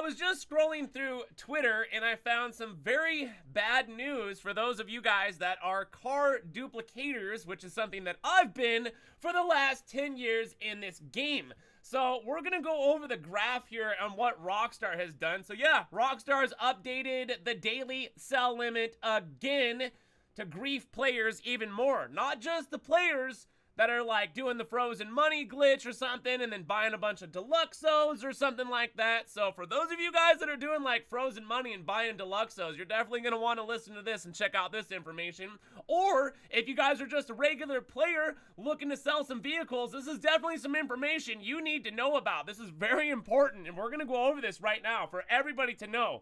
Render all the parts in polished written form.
was just scrolling through Twitter and I found some very bad news for those of you guys that are car duplicators, which is something that I've been for the last 10 years in this game. So we're going to go over the graph here on what Rockstar has done. So yeah, Rockstar's updated the daily sell limit again to grief players even more. Not just the players that are like doing the frozen money glitch or something and then buying a bunch of deluxos or something like that. So for those of you guys that are doing like frozen money and buying deluxos, you're definitely going to want to listen to this and check out this information. Or if you guys are just a regular player looking to sell some vehicles, this is definitely some information you need to know about. This is very important and we're going to go over this right now for everybody to know.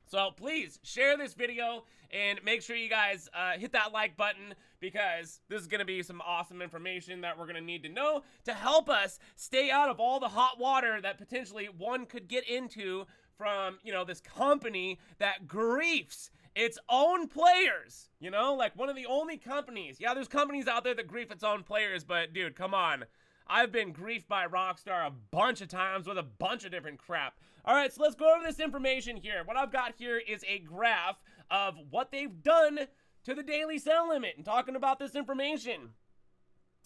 So please share this video and make sure you guys hit that like button because this is going to be some awesome information that we're going to need to know to help us stay out of all the hot water that potentially one could get into from, you know, this company that griefs its own players, you know, like one of the only companies. Yeah, there's companies out there that grief its own players, but dude, come on. I've been griefed by Rockstar a bunch of times with a bunch of different crap. All right, so let's go over this information here. What I've got here is a graph of what they've done to the daily sell limit and talking about this information.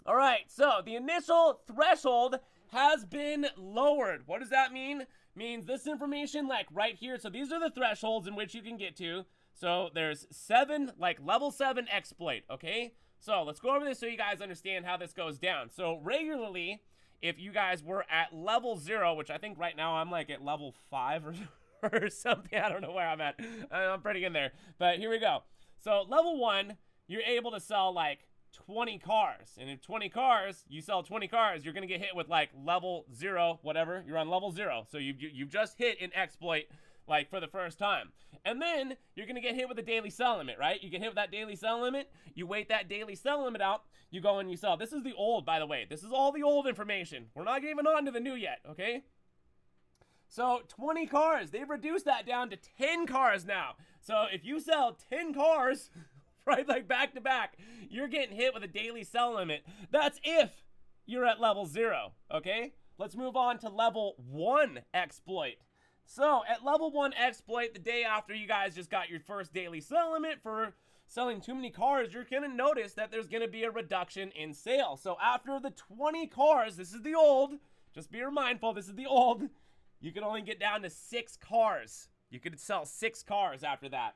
All right, so the initial threshold has been lowered. What does that mean? Means this information like right here. So these are the thresholds in which you can get to. So there's 7, like level 7 exploit, okay? So let's go over this so you guys understand how this goes down. So regularly, if you guys were at level 0, which I think right now I'm like at level 5 or something. I don't know where I'm at. I'm pretty in there. But here we go. So level 1, you're able to sell like 20 cars. And if 20 cars, you sell 20 cars, you're going to get hit with like level 0, whatever. You're on level 0. So you've just hit an exploit like for the first time. And then you're going to get hit with a daily sell limit, right? You get hit with that daily sell limit. You wait that daily sell limit out. You go and you sell. This is the old, by the way. This is all the old information. We're not even on to the new yet, okay? So 20 cars. They've reduced that down to 10 cars now. So if you sell 10 cars, right, like back to back, you're getting hit with a daily sell limit. That's if you're at level 0, okay? Let's move on to level 1 exploit. So at level 1 exploit, the day after you guys just got your first daily sell limit for selling too many cars, you're going to notice that there's going to be a reduction in sales. So after the 20 cars, this is the old, just be mindful, this is the old, you can only get down to 6 cars. You could sell 6 cars after that.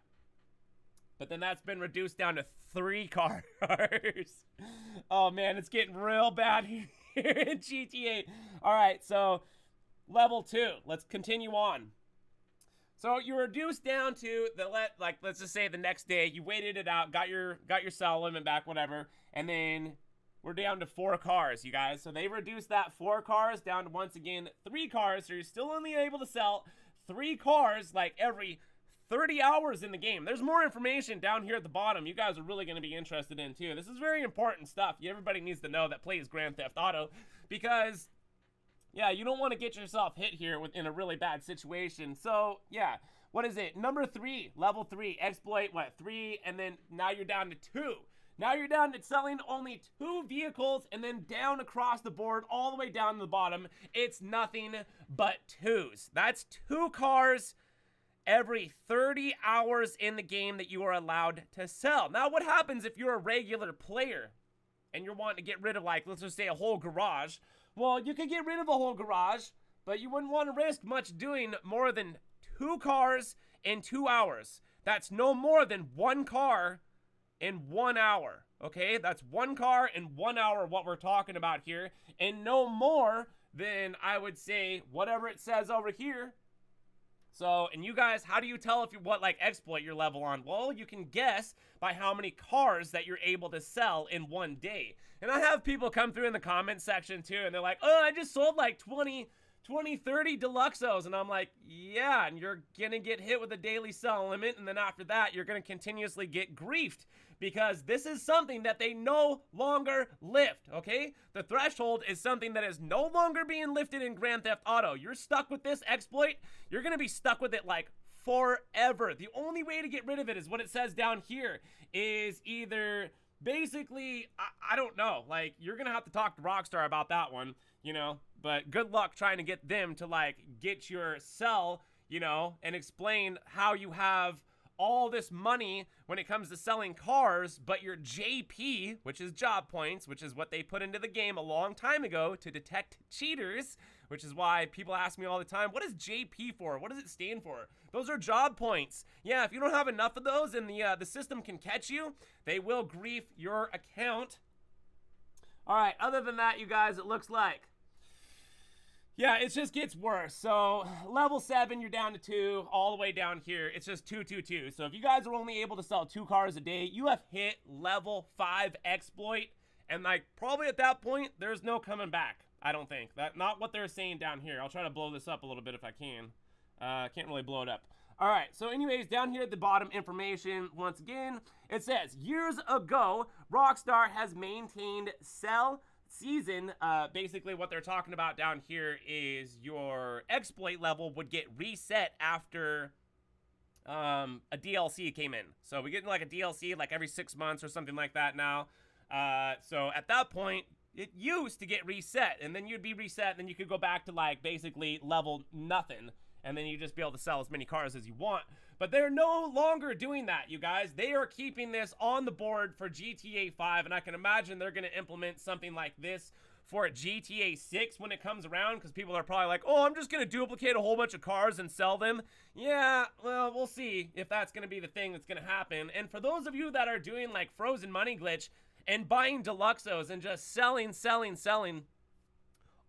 But then that's been reduced down to 3 cars. Oh man, it's getting real bad here in GTA. All right, so level 2, let's continue on. So you reduced down to the let's just say the next day you waited it out, got your sell limit back, whatever, and then we're down to 4 cars, you guys. So they reduced that 4 cars down to once again 3 cars. So you're still only able to sell 3 cars like every 30 hours in the game. There's more information down here at the bottom you guys are really going to be interested in too. This is very important stuff. Everybody needs to know that plays Grand Theft Auto because yeah, you don't want to get yourself hit here in a really bad situation. So, yeah, what is it? Number 3, level 3, exploit, 3, and then now you're down to 2. Now you're down to selling only 2 vehicles, and then down across the board, all the way down to the bottom, it's nothing but 2s. That's 2 cars every 30 hours in the game that you are allowed to sell. Now, what happens if you're a regular player and you're wanting to get rid of, like, let's just say a whole garage? Well, you could get rid of a whole garage, but you wouldn't want to risk much doing more than 2 cars in 2 hours. That's no more than 1 car in 1 hour, okay? That's 1 car in 1 hour what we're talking about here, and no more than, I would say, whatever it says over here. So, and you guys, how do you tell if you what like exploit you're level on? Well, you can guess by how many cars that you're able to sell in 1 day. And I have people come through in the comment section too, and they're like, oh, I just sold like 20, 30 deluxos. And I'm like, yeah, and you're gonna get hit with a daily sell limit, and then after that, you're gonna continuously get griefed because this is something that they no longer lift, okay? The threshold is something that is no longer being lifted in Grand Theft Auto. You're stuck with this exploit, you're gonna be stuck with it like forever. The only way to get rid of it is what it says down here is either basically, I don't know, like you're gonna have to talk to Rockstar about that one, you know, but good luck trying to get them to like get your sell you know, and explain how you have all this money when it comes to selling cars, but your JP, which is job points, which is what they put into the game a long time ago to detect cheaters, which is why people ask me all the time, what is JP for? What does it stand for? Those are job points. Yeah, if you don't have enough of those and the system can catch you, they will grief your account. All right, other than that, you guys, it looks like, yeah, it just gets worse. So level 7, you're down to 2. All the way down here, it's just 2, 2, 2. So if you guys are only able to sell 2 cars a day, you have hit level 5 exploit. And like probably at that point, there's no coming back. I don't think. That's not what they're saying down here. I'll try to blow this up a little bit if I can. Can't really blow it up. All right, so anyways, down here at the bottom information, once again, it says, years ago, Rockstar has maintained sell season. Basically what they're talking about down here is your exploit level would get reset after a DLC came in. So we get like a DLC like every 6 months or something like that now. So at that point, it used to get reset, and then you'd be reset, and then you could go back to like basically level nothing, and then you just be able to sell as many cars as you want. But they're no longer doing that, you guys. They are keeping this on the board for GTA 5, and I can imagine they're going to implement something like this for GTA 6 when it comes around, because people are probably like, oh, I'm just going to duplicate a whole bunch of cars and sell them. Yeah, well, we'll see if that's going to be the thing that's going to happen. And for those of you that are doing like frozen money glitch and buying deluxos and just selling,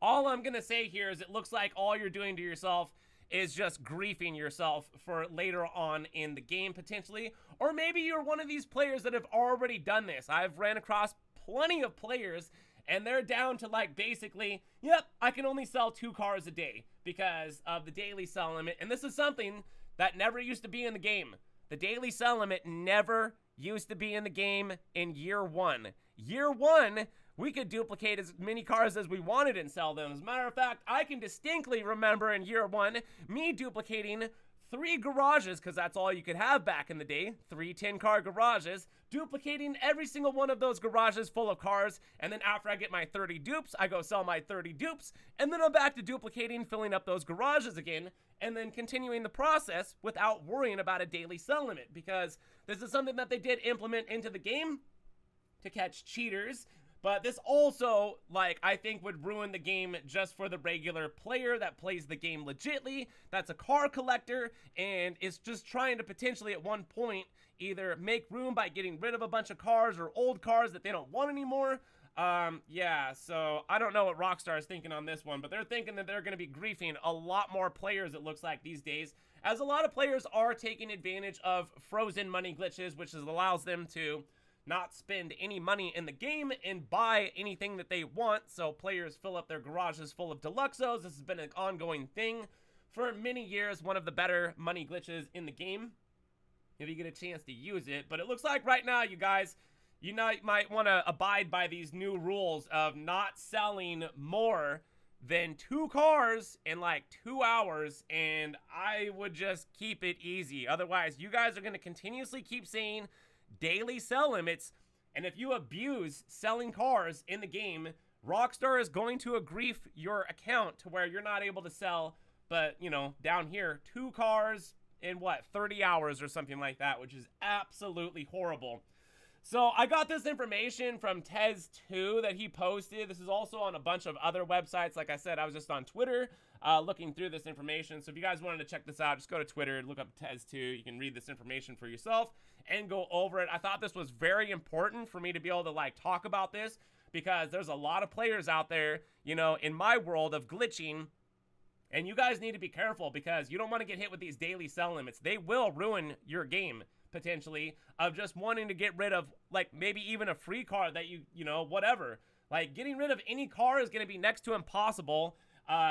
all I'm going to say here is it looks like all you're doing to yourself is just griefing yourself for later on in the game potentially. Or maybe you're one of these players that have already done this. I've ran across plenty of players and they're down to like basically, yep, I can only sell 2 cars a day because of the daily sell limit. And this is something that never used to be in the game. The daily sell limit never used to be in the game in year 1. Year 1, we could duplicate as many cars as we wanted and sell them. As a matter of fact, I can distinctly remember in year 1, me duplicating 3 garages, because that's all you could have back in the day, 3 10-car garages, duplicating every single one of those garages full of cars, and then after I get my 30 dupes, I go sell my 30 dupes, and then I'm back to duplicating, filling up those garages again, and then continuing the process without worrying about a daily sell limit, because this is something that they did implement into the game to catch cheaters. But this also, like, I think would ruin the game just for the regular player that plays the game legitly, that's a car collector, and is just trying to potentially at one point either make room by getting rid of a bunch of cars or old cars that they don't want anymore. Yeah, so I don't know what Rockstar is thinking on this one, but they're thinking that they're going to be griefing a lot more players, it looks like, these days, as a lot of players are taking advantage of frozen money glitches, which allows them to not spend any money in the game and buy anything that they want. So players fill up their garages full of deluxos. This has been an ongoing thing for many years. One of the better money glitches in the game, if you get a chance to use it. But it looks like right now, you guys, you might want to abide by these new rules of not selling more than 2 cars in like 2 hours. And I would just keep it easy. Otherwise, you guys are going to continuously keep saying daily sell limits, and if you abuse selling cars in the game, Rockstar is going to grief your account to where you're not able to sell, but you know, down here, 2 cars in what, 30 hours or something like that, which is absolutely horrible. So I got this information from tez2 that he posted. This is also on a bunch of other websites. Like I said, I was just on Twitter looking through this information. So if you guys wanted to check this out, just go to Twitter, look up tez2. You can read this information for yourself and go over it. I thought this was very important for me to be able to like talk about this, because there's a lot of players out there, you know, in my world of glitching, and you guys need to be careful because you don't want to get hit with these daily sell limits. They will ruin your game potentially, of just wanting to get rid of like maybe even a free car that you know, whatever. Like getting rid of any car is going to be next to impossible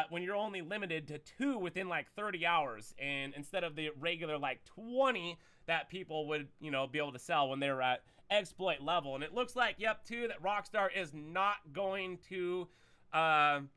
when you're only limited to 2 within like 30 hours, and instead of the regular like 20 that people would, you know, be able to sell when they were at exploit level. And it looks like, yep, too, that Rockstar is not going to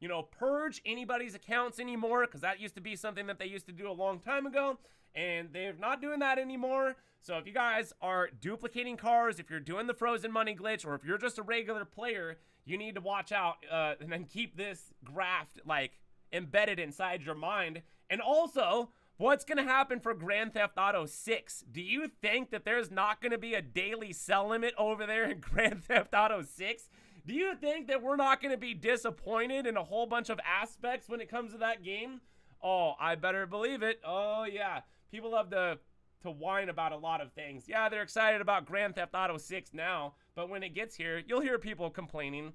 you know, purge anybody's accounts anymore, because that used to be something that they used to do a long time ago, and they're not doing that anymore. So if you guys are duplicating cars, if you're doing the frozen money glitch, or if you're just a regular player, you need to watch out and then keep this graft like embedded inside your mind. And also What's going to happen for Grand Theft Auto 6? Do you think that there's not going to be a daily sell limit over there in Grand Theft Auto 6? Do you think that we're not going to be disappointed in a whole bunch of aspects when it comes to that game? Oh, I better believe it. Oh, yeah. People love to whine about a lot of things. Yeah, they're excited about Grand Theft Auto 6 now, but when it gets here, you'll hear people complaining.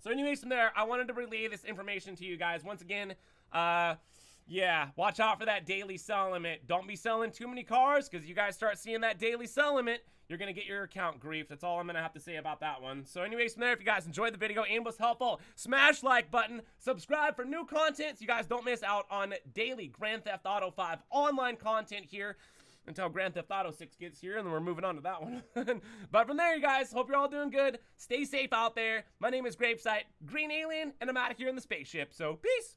So anyways, from there, I wanted to relay this information to you guys. Once again, yeah, watch out for that daily sell limit. Don't be selling too many cars, because you guys start seeing that daily sell limit, you're going to get your account griefed. That's all I'm going to have to say about that one. So anyways, from there, if you guys enjoyed the video and was helpful, smash like button, subscribe for new content so you guys don't miss out on daily Grand Theft Auto 5 online content here until Grand Theft Auto 6 gets here, and then we're moving on to that one. But from there, you guys, hope you're all doing good. Stay safe out there. My name is GRAVESIGHT, Green Alien, and I'm out of here in the spaceship. So, peace!